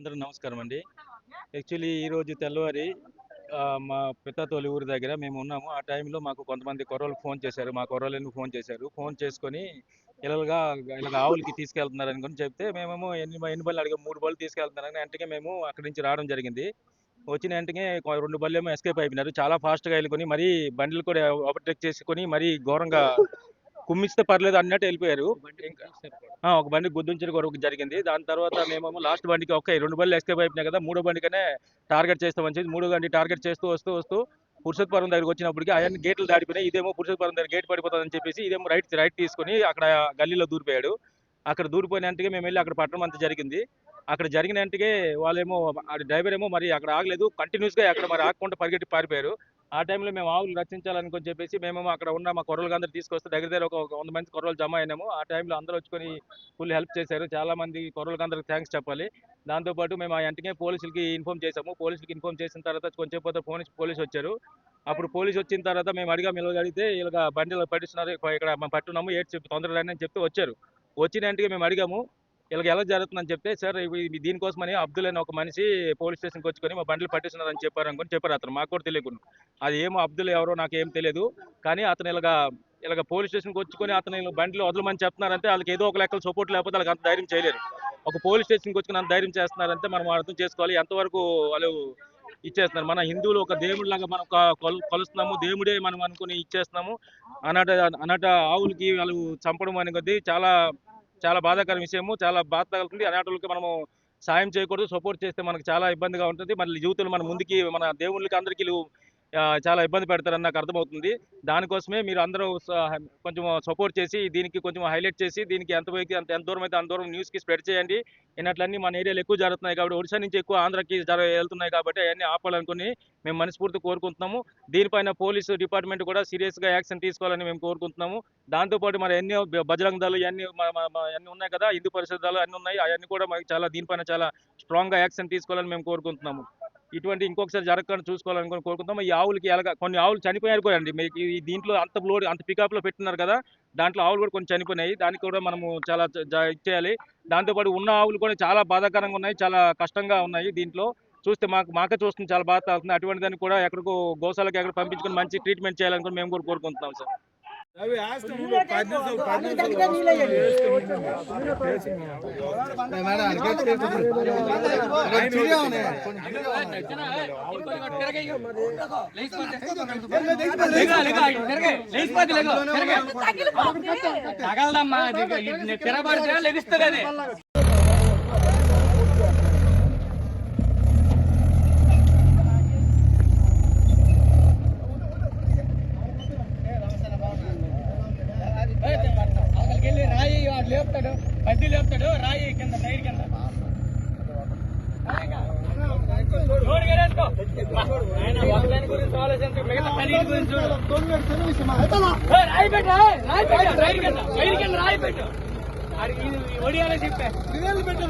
అందరూ నమస్కారం అండి. యాక్చువల్లీ ఈరోజు తెల్లవారి మా పిత్తాతోలి ఊరి దగ్గర మేము ఉన్నాము. ఆ టైంలో మాకు కొంతమంది కుర్రోళ్ళు ఫోన్ చేశారు. మా కుర్రోళ్ళెందుకు ఫోన్ చేశారు. ఫోన్ చేసుకొని ఇలాగా ఇలాగ ఆవులకి తీసుకెళ్తున్నారని కూడా చెప్తే మేమేమో ఎన్ని బళ్ళు అడిగాము. 3 బళ్ళు తీసుకెళ్తున్నారని వెంటనే మేము అక్కడి నుంచి రావడం జరిగింది. వచ్చిన వెంటనే 2 బళ్ళేమో ఎస్కేప్ అయిపోయినారు. చాలా ఫాస్ట్‌గా ఎళ్ళుకొని మరీ బండ్లు కూడా ఓవర్‌టేక్ చేసుకొని మరీ ఘోరంగా కుమ్మిస్తే పర్లేదు అన్నట్టు వెళ్ళిపోయారు. ఇంకా ఒక బండి గుద్దించడం కూడా జరిగింది. దాని తర్వాత మేమేమో లాస్ట్ బండికి ఓకే 2 బండ్లు ఎస్కేప్ అయిపోయినాయి కదా! మూడో బండికనే టార్గెట్ చేస్తామని చెప్పి మూడో బండి టార్గెట్ చేస్తూ వస్తూ పురుషోత్తపురం దగ్గరికి వచ్చినప్పటికి అయన్నీ గేట్లు దాటిపోయినాయి. ఇదేమో పురుషోత్తపురం దగ్గర గేట్ పడిపోతుందని చెప్పేసి ఇదేమో రైట్ తీసుకొని అక్కడ గల్లీలో దూరిపోయాడు. అక్కడ దూరిపోయిన వెంటనే మేమెళ్లి అక్కడ పట్టడం అంతా జరిగింది. అక్కడ జరిగిన వెంటనే వాళ్ళేమో డ్రైవర్ ఏమో మరి అక్కడ ఆగలేదు. కంటిన్యూస్‌గా అక్కడ మరి ఆగకుండా పరిగెట్టి పారిపోయారు. ఆ టైంలో మేము ఆవులు రక్షించాలనుకొని చెప్పేసి మేమేమో అక్కడ ఉన్న మా కుర్రోళ్ళందరిని తీసుకొస్తే దగ్గర ఒక 100 మంది కుర్రోళ్ళు జమ అయినాము. ఆ టైంలో అందరూ వచ్చుకొని ఫుల్ హెల్ప్ చేశారు. చాలా మంది కుర్రోళ్ళకందరికి థాంక్స్ చెప్పాలి. దాంతో పాటు మేము ఆ వెంటనే పోలీసులకి ఇన్ఫార్మ్ చేసాము. పోలీసులకి ఇన్ఫార్మ్ చేసిన తర్వాత కొంచెం పోతే పోలీసు వచ్చారు. అప్పుడు పోలీసు వచ్చిన తర్వాత మేము అడిగితే ఇలాగ బండిలో పట్టిస్తున్నారు. ఇక్కడ మేము పట్టున్నాము. ఏటి చెప్పి తొందరగా రండి అని చెప్తే వచ్చారు. వచ్చిన వెంటనే మేము అడిగాము. ఇలాగ ఎలా జరుగుతుందని చెప్తే సార్ దీనికోసమని అబ్దుల్ అనే ఒక మనిషి పోలీస్ స్టేషన్‌కి వచ్చుకొని మా బండ్లు పట్టిస్తున్నారని చెప్పారు అతను. మాకు కూడా తెలియకుండా. అది ఏమో అబ్దుల్ ఎవరో నాకేం తెలియదు. కానీ అతను ఇలాగ పోలీస్ స్టేషన్‌కి వచ్చుకొని అతను బండిలో వదలమని చెప్తున్నారంటే వాళ్ళకి ఏదో ఒక లెక్కల సపోర్ట్ లేకపోతే వాళ్ళకి అంత ధైర్యం చేయలేరు. ఒక పోలీస్ స్టేషన్‌కి వచ్చుకొని అంత ధైర్యం చేస్తున్నారంటే మనం అర్థం చేసుకోవాలి ఎంతవరకు వాళ్ళు ఇచ్చేస్తున్నారు. మన హిందువులు ఒక దేవుడిలాగా మనం కొలుస్తున్నాము. దేవుడే మనం అనుకుని ఇచ్చేస్తున్నాము. అనాట ఆవులకి వాళ్ళు చంపడం అనేది చాలా చాలా బాధాకర విషయము. చాలా బాధ తగులుతుంది. అనాటోళ్ళకి మనము సాయం చేయకూడదు. సపోర్ట్ చేస్తే మనకు చాలా ఇబ్బందిగా ఉంటుంది. మళ్ళీ జీవితంలో మన ముందుకి మన దేవుళ్ళకి అందరికీ చాలా ఇబ్బంది పెడతారని నాకు అర్థమవుతుంది. దానికోసమే మీరు అందరూ కొంచెం సపోర్ట్ చేసి దీనికి కొంచెం హైలైట్ చేసి దీనికి ఎంత దూరం అయితే అంత దూరం న్యూస్‌కి స్ప్రెడ్ చేయండి. ఇలాంటివన్నీ మన ఏరియాలో ఎక్కువ జరుగుతున్నాయి కాబట్టి ఒడిశా నుంచి ఎక్కువ ఆంధ్రాకి వెళ్తున్నాయి కాబట్టి అవన్నీ ఆపాలనుకుని మేము మనస్ఫూర్తిగా కోరుకుంటున్నాము. దీనిపైన పోలీసు డిపార్ట్మెంట్ కూడా సీరియస్‌గా యాక్షన్ తీసుకోవాలని మేము కోరుకుంటున్నాము. దాంతో పాటు మరి ఎన్నో బజరంగ్ దళ్ ఇయన్నీ అన్నీ ఉన్నాయి కదా! హిందూ పరిషత్ దళాలు అన్నీ ఉన్నాయి. అవన్నీ కూడా మనకి దీనిపైన చాలా స్ట్రాంగ్‌గా యాక్షన్ తీసుకోవాలని మేము కోరుకుంటున్నాము. ఇటువంటి ఇంకొకసారి జరగకుండా చూసుకోవాలని కోరుకుంటున్నాము. ఈ ఆవులకి కొన్ని ఆవులు చనిపోయారు కూడా అండి. మీకు దీంట్లో అంత పికప్‌లో పెట్టున్నారు కదా! దాంట్లో ఆవులు కూడా కొన్ని చనిపోయినాయి. దానికి కూడా మనము చాలా ఇచ్చేయాలి. దాంతో పాటు ఉన్న ఆవులు కూడా చాలా బాధాకరంగా ఉన్నాయి. చాలా కష్టంగా ఉన్నాయి దీంట్లో. చూస్తే మాకే చూస్తుంది చాలా బాధ అవుతుంది. అటువంటి దాన్ని కూడా ఎక్కడికో గోశాలకు ఎక్కడ పంపించుకొని మంచి ట్రీట్మెంట్ చేయాలని కూడా మేము కూడా కోరుకుంటున్నాం సార్. తగలదమ్మా తిరగబడితే లెగిస్తుంది అది. రాయి వాడు లేపుతాడు, బడ్డీ లేపుతాడు, రాయి కింద టైర్ కింద ఒకదాని గురించి ఆలోచించు, మిగతా పని గురించి రాయి పెట్టు, టైర్ కింద రాయి పెట్టు. ఒడియాలో చెప్పే పెట్టు.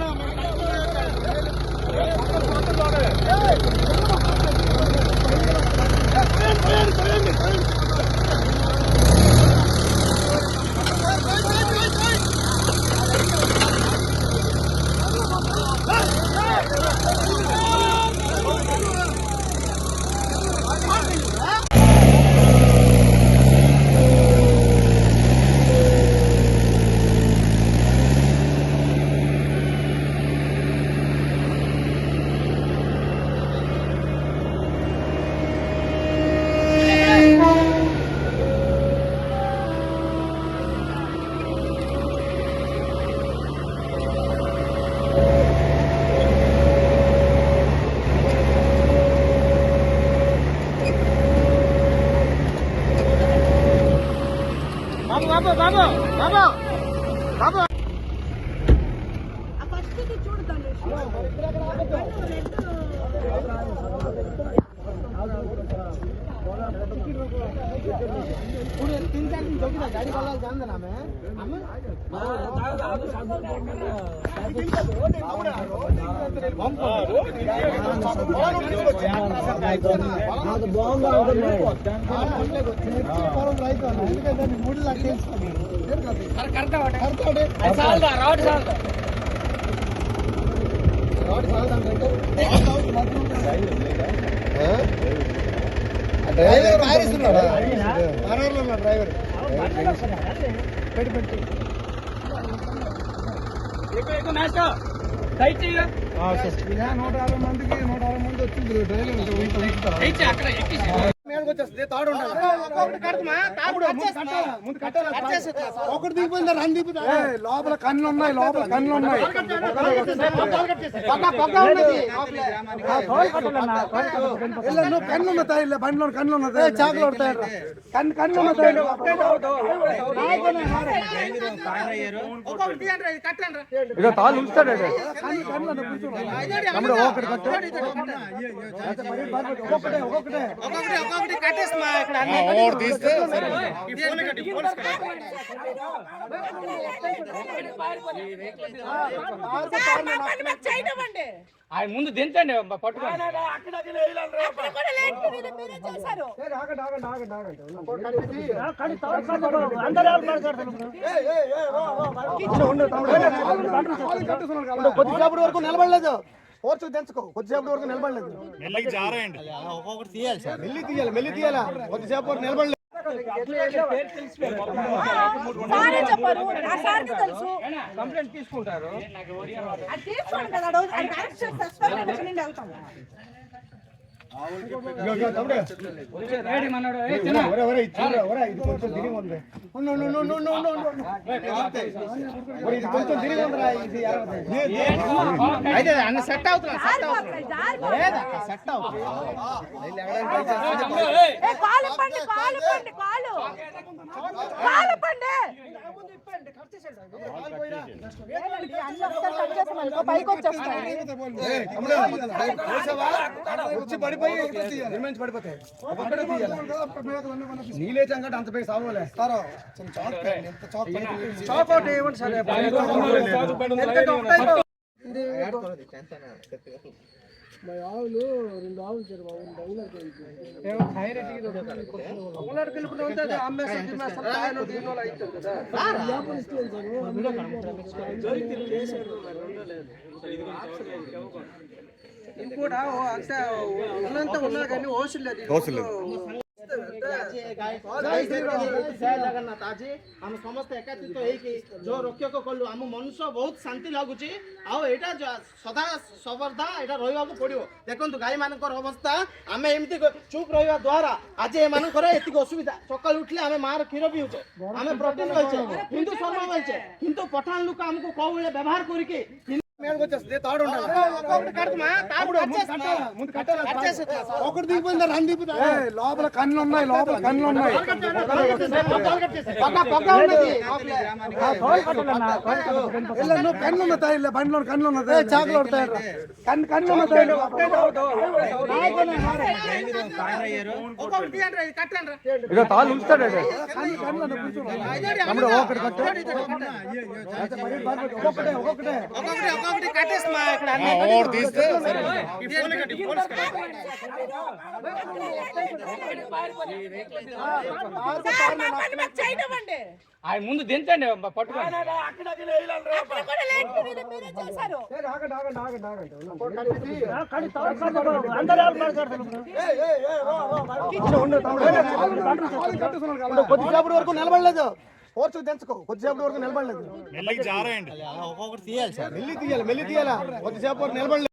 రాడ్ డ్రైవర్ ఆరేస్తున్నాడా డ్రైవర్ పెట్టి ఎక్కువ మ్యాచ్ టైట్ చేయగా 160 మందికి 160 మంది వచ్చింది డ్రైవర్ టైట్ చేయి అక్కడ ఎక్కిసి ఒకటి దిగిపోయిందా రన్ దిగుతా లోపల కన్ను ఉన్నాయి నువ్వు కన్ను ఉన్నతాయి బండిలో కన్ను ఉన్నతాయి చాకులు పడతాయి కన్ను ఉన్నతాయి ఇక తాళ్ళు ఉంచుతాడు ఒకటి ఒక్కొక్కటే తీస్తే ఆయన ముందు దించండి పట్టుకోండి కొద్దిసేపటి వరకు నిలబడలేదు కోర్సు తెంచుకో కొద్దిసేపటి వరకు నిలబడలేదు ఒక్కొక్కటి తీయాలి సార్ మెల్లి తీయాలా కొద్దిసేపు వరకు నిలబడలేదు కంప్లైంట్ తీసుకుంటారు అయితే అన్న సెట్ అవుతున్నా వచ్చి పడిపోయి పడిపోతాయి నీలే చంకట అంత పై సాగలే చాకోటి ఇవ్వండి సరే మా ఆవులు 2 ఆవులు సార్ ఇంకోటి అంతా ఉన్నంత ఉన్నా కానీ ఓసలేదు जगन्नाथ आज हम समस्त एकत्रित होइकी जो रोक्य को कलु हम मनुष्य बहुत शांति लागुची आउ एटा सदा सबर्दा एटा रहिबाकू पड़ियो देखंतु गाय मानकर अवस्था आमे एमती चुप रहिबा द्वारा आज ए मानकर एतिक असुविधा सकाळ उठले आमे मार खीर पिउचे आमे प्रोटीन लइचे हिंदू शर्मा लइचे हिंदू पठान लोक हमको को व्यवहार करिके ఒకటి దిగిపోయిందా రన్ దిగుతా లోపల కన్ను ఉన్నాయి నువ్వు కన్ను ఉన్నతాయి బండిలో కన్ను ఉన్నతాయి చాకులు పడతాయి కన్ను ఉన్నతాయి ఇక తాళ్ళు ఉంచుతాడు ఒకటి ఒక్కొక్కటే తీస్తే ఆయన ముందు దించండి పట్టుకోండి కొద్దిసేపటి వరకు నిలబడలేదు కోర్సు తెంచుకో కొద్దిసేపటి వరకు నిలబడలేదు ఒక్కొక్కటి తీయాలి సార్ మెల్లి తీయాలా కొద్దిసేపు వరకు నిలబడలేదు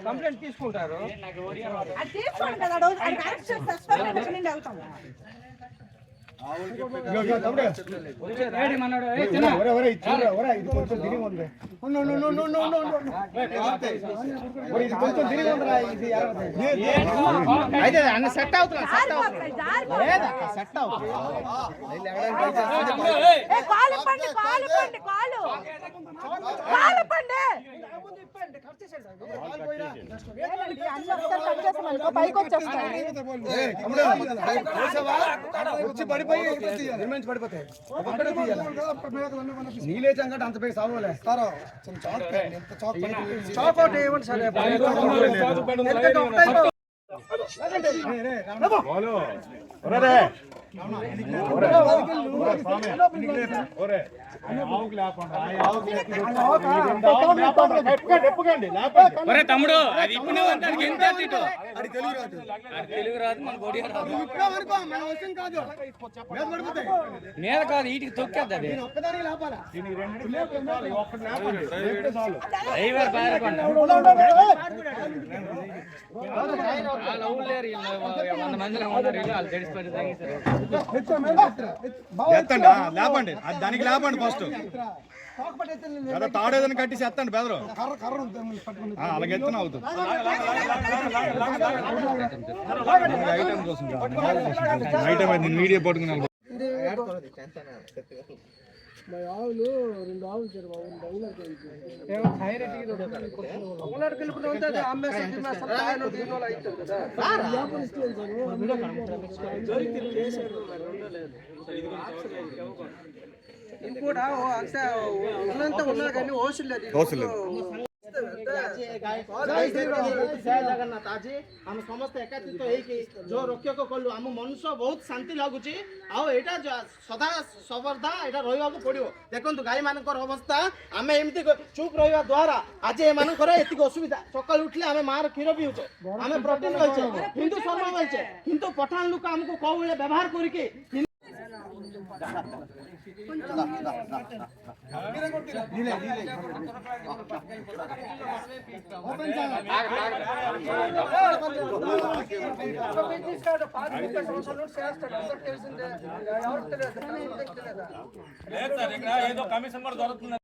కంప్లైంట్ తీసుకుంటారు అయితే అన్న సెట్ అవుతున్నా వచ్చి పడిపోయి పడిపోతాయి నీలే చంకట అంత పై సాగలే చాకోటి ఇవ్వండి సరే ఒరే తమ్ముడు అది ఇప్పుడు దానికి ఎంత ఇటు తెలుగు రాదు మన ఒడియా రాదు మీద కాదు వీటికి తొక్కేద్ది అది డ్రైవర్ బారకుండా వాళ్ళు ఊళ్ళేరు 100 మందిలో ఉన్నారు వాళ్ళు తెలిసిపోయి ఎత్తండి లేపండి దానికి లేపండి ఫస్ట్ కదా తాడేదని కట్టి ఎత్తండి బెదరు అలాగే ఎత్తున అవుతుంది ఐటమ్ కోసం ఐటమ్ అయితే మీడియా పట్టుకుని ఇంకోటి ఉన్నంత ఉన్నా కానీ ఓసులు లేదు जय जगन्नाथ आज हम समस्त एकात्रित होइकी जो रोक्यक कलु आम मनुष्य बहुत शांति लगुची आउ एटा सदा सर्वदा एटा रहिबा को पड़ियो देखंतु गाय मानकर अवस्था आमे एमती चुप रहिबा द्वारा आज ए मानकर एतिक असुविधा सकाळ उठले आमे मार क्षीर पिउचे आमे प्रोटीन लइचे हिंदू शर्मा लइचे किंतु पठान लोक हमको को बेले व्यवहार करिके ఏదో కమిషన్ కూడా దొరుకుతుంది.